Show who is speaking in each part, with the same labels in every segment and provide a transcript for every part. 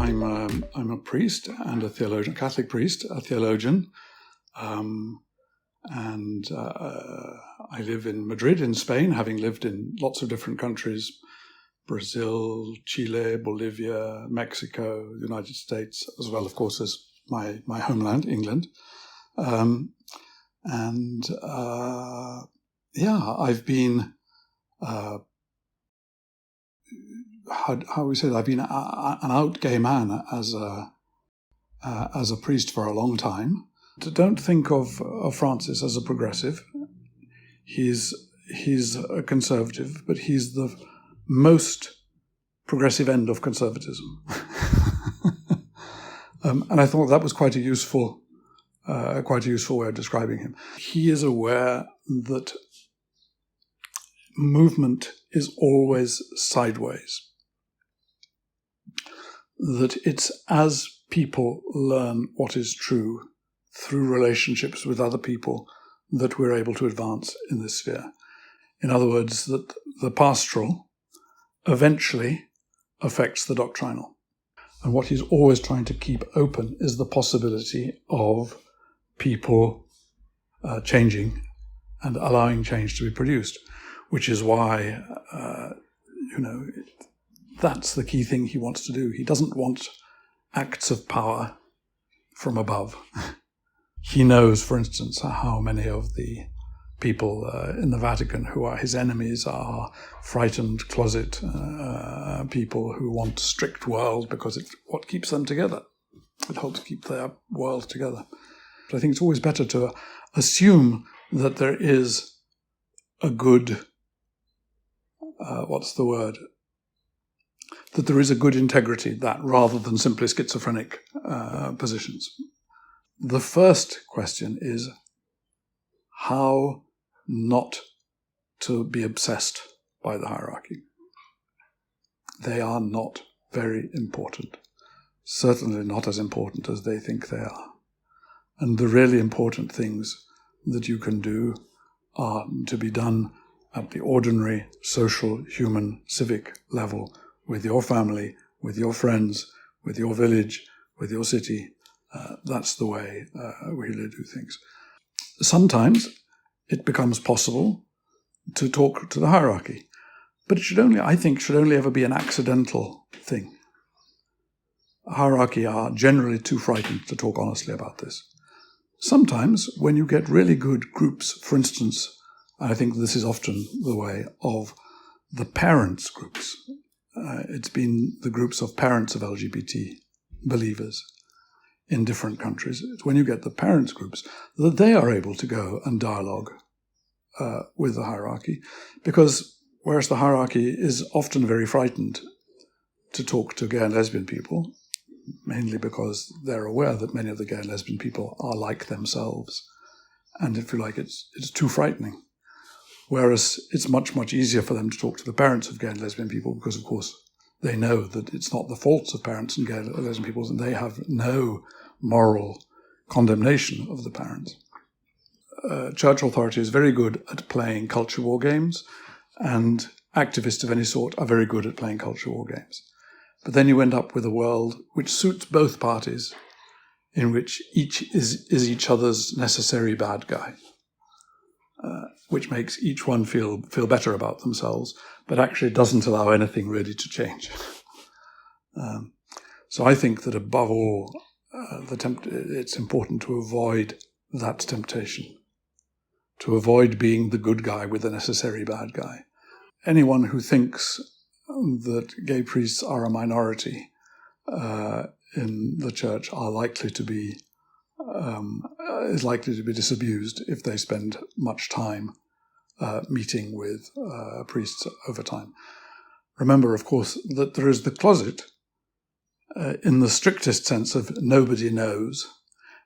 Speaker 1: I'm a priest and a theologian, a Catholic priest, a theologian, and I live in Madrid in Spain, having lived in lots of different countries: Brazil, Chile, Bolivia, Mexico, the United States, as well, of course, as my homeland, England. I've been, how we say that? I've been an out gay man as a priest for a long time. Don't think of Francis as a progressive. He's a conservative, but he's the most progressive end of conservatism. And I thought that was quite a useful way of describing him. He is aware that movement is always sideways. That it's as people learn what is true through relationships with other people that we're able to advance in this sphere. In other words, that the pastoral eventually affects the doctrinal. And what he's always trying to keep open is the possibility of people changing and allowing change to be produced, which is why, that's the key thing he wants to do. He doesn't want acts of power from above. He knows, for instance, how many of the people in the Vatican who are his enemies are frightened closet people who want a strict world because it's what keeps them together. It helps keep their world together. But I think it's always better to assume that there is a good, that there is a good integrity, that rather than simply schizophrenic positions. The first question is how not to be obsessed by the hierarchy. They are not very important, certainly not as important as they think they are. And the really important things that you can do are to be done at the ordinary social, human, civic level with your family, with your friends, with your village, with your city. That's the way we really do things. Sometimes it becomes possible to talk to the hierarchy, but it should only ever be an accidental thing. Hierarchy are generally too frightened to talk honestly about this. Sometimes, when you get really good groups, for instance, I think this is often the way of the parents' groups. It's been the groups of parents of LGBT believers in different countries. It's when you get the parents' groups that they are able to go and dialogue with the hierarchy, because whereas the hierarchy is often very frightened to talk to gay and lesbian people, mainly because they're aware that many of the gay and lesbian people are like themselves, and if you like, it's too frightening. Whereas it's much, much easier for them to talk to the parents of gay and lesbian people because, of course, they know that it's not the faults of parents and gay and lesbian people, and they have no moral condemnation of the parents. Church authority is very good at playing culture war games, and activists of any sort are very good at playing culture war games. But then you end up with a world which suits both parties, in which each is each other's necessary bad guy, which makes each one feel better about themselves, but actually doesn't allow anything really to change. So I think that above all, it's important to avoid that temptation, to avoid being the good guy with the necessary bad guy. Anyone who thinks that gay priests are a minority in the church is likely to be disabused if they spend much time meeting with priests over time. Remember, of course, that there is the closet in the strictest sense of nobody knows,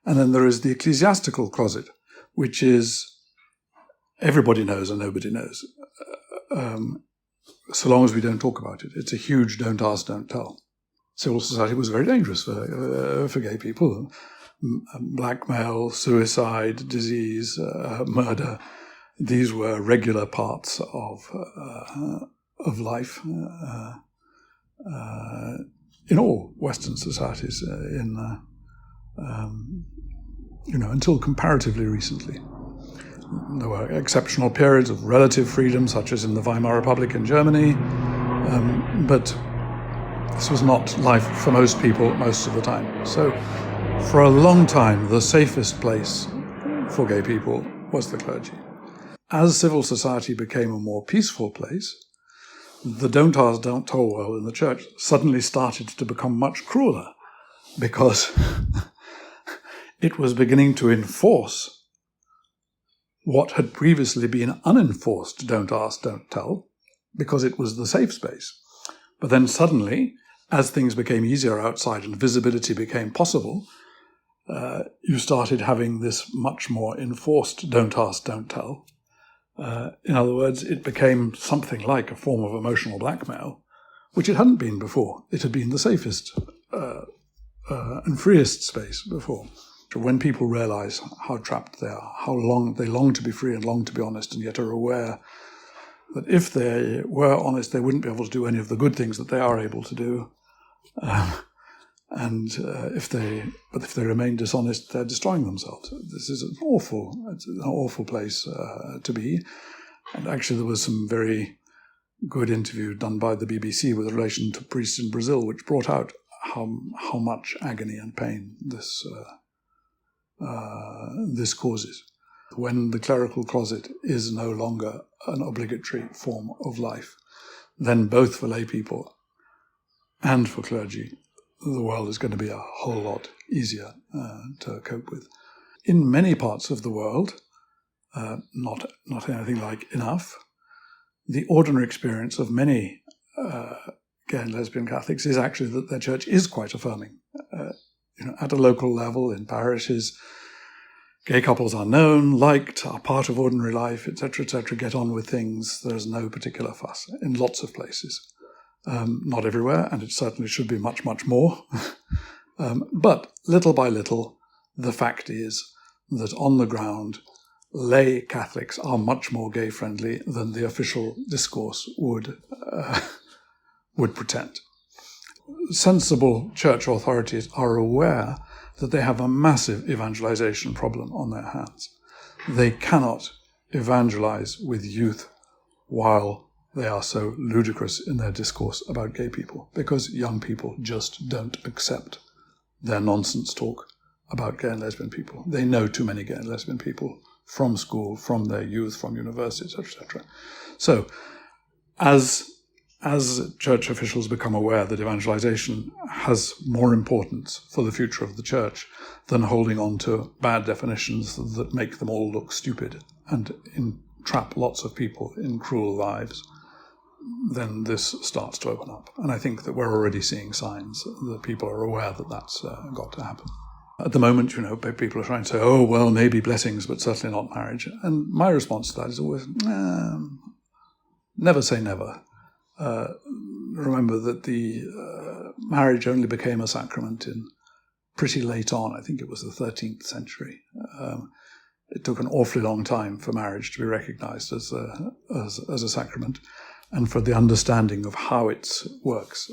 Speaker 1: and then there is the ecclesiastical closet, which is everybody knows and nobody knows, so long as we don't talk about it. It's a huge don't ask, don't tell. Civil society was very dangerous for gay people. Blackmail, suicide, disease, murder, these were regular parts of life. in all Western societies until comparatively recently. There were exceptional periods of relative freedom, such as in the Weimar Republic in Germany, but this was not life for most people most of the time. So for a long time, the safest place for gay people was the clergy. As civil society became a more peaceful place, the don't ask, don't tell world in the church suddenly started to become much crueler, because it was beginning to enforce what had previously been unenforced don't ask, don't tell, because it was the safe space. But then suddenly, as things became easier outside and visibility became possible, you started having this much more enforced don't ask, don't tell. In other words, it became something like a form of emotional blackmail, which it hadn't been before. It had been the safest and freest space before. When people realize how trapped they are, how long they long to be free and long to be honest, and yet are aware that if they were honest, they wouldn't be able to do any of the good things that they are able to do. If they remain dishonest, they're destroying themselves. This is an awful place to be. And actually, there was some very good interview done by the BBC with relation to priests in Brazil, which brought out how much agony and pain this causes. When the clerical closet is no longer an obligatory form of life, then both for lay people and for clergy, the world is going to be a whole lot easier to cope with. In many parts of the world, not anything like enough, the ordinary experience of many gay and lesbian Catholics is actually that their church is quite affirming. At a local level, in parishes, gay couples are known, liked, are part of ordinary life, etc., get on with things. There's no particular fuss in lots of places. Not everywhere, and it certainly should be much, much more. But little by little, the fact is that on the ground, lay Catholics are much more gay-friendly than the official discourse would pretend. Sensible church authorities are aware that they have a massive evangelization problem on their hands. They cannot evangelize with youth while they are so ludicrous in their discourse about gay people, because young people just don't accept their nonsense talk about gay and lesbian people. They know too many gay and lesbian people from school, from their youth, from universities, etc. So, as church officials become aware that evangelization has more importance for the future of the church than holding on to bad definitions that make them all look stupid and entrap lots of people in cruel lives, then this starts to open up. And I think that we're already seeing signs that people are aware that that's got to happen. At the moment, people are trying to say, oh, well, maybe blessings, but certainly not marriage. And my response to that is always, never say never. Remember that the marriage only became a sacrament in pretty late on. I think it was the 13th century. It took an awfully long time for marriage to be recognized as a sacrament, and for the understanding of how it works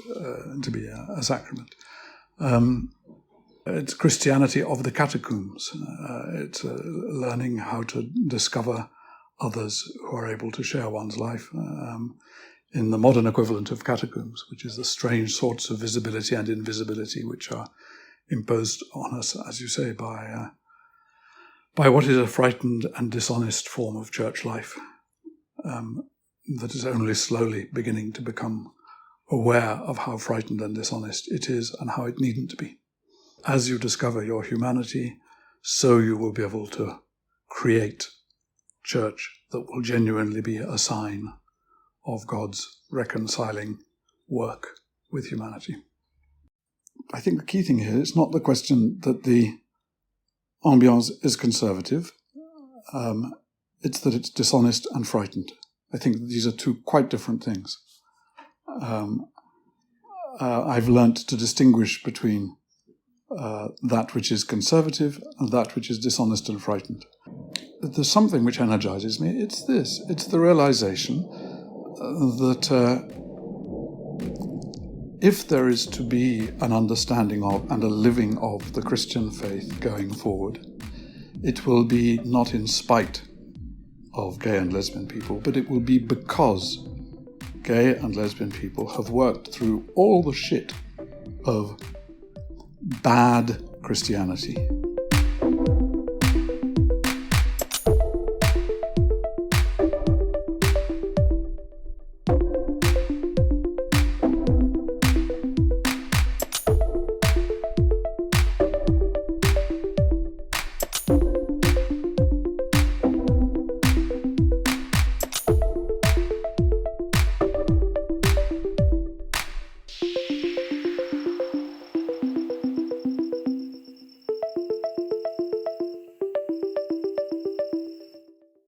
Speaker 1: to be a sacrament. It's Christianity of the catacombs. It's learning how to discover others who are able to share one's life in the modern equivalent of catacombs, which is the strange sorts of visibility and invisibility which are imposed on us, as you say, by what is a frightened and dishonest form of church life that is only slowly beginning to become aware of how frightened and dishonest it is and how it needn't be. As you discover your humanity, so you will be able to create church that will genuinely be a sign of God's reconciling work with humanity. I think the key thing here is not the question that the ambiance is conservative, it's that it's dishonest and frightened. I think these are two quite different things. I've learnt to distinguish between that which is conservative and that which is dishonest and frightened. There's something which energizes me. It's this. It's the realization that if there is to be an understanding of and a living of the Christian faith going forward, it will be not in spite of gay and lesbian people, but it will be because gay and lesbian people have worked through all the shit of bad Christianity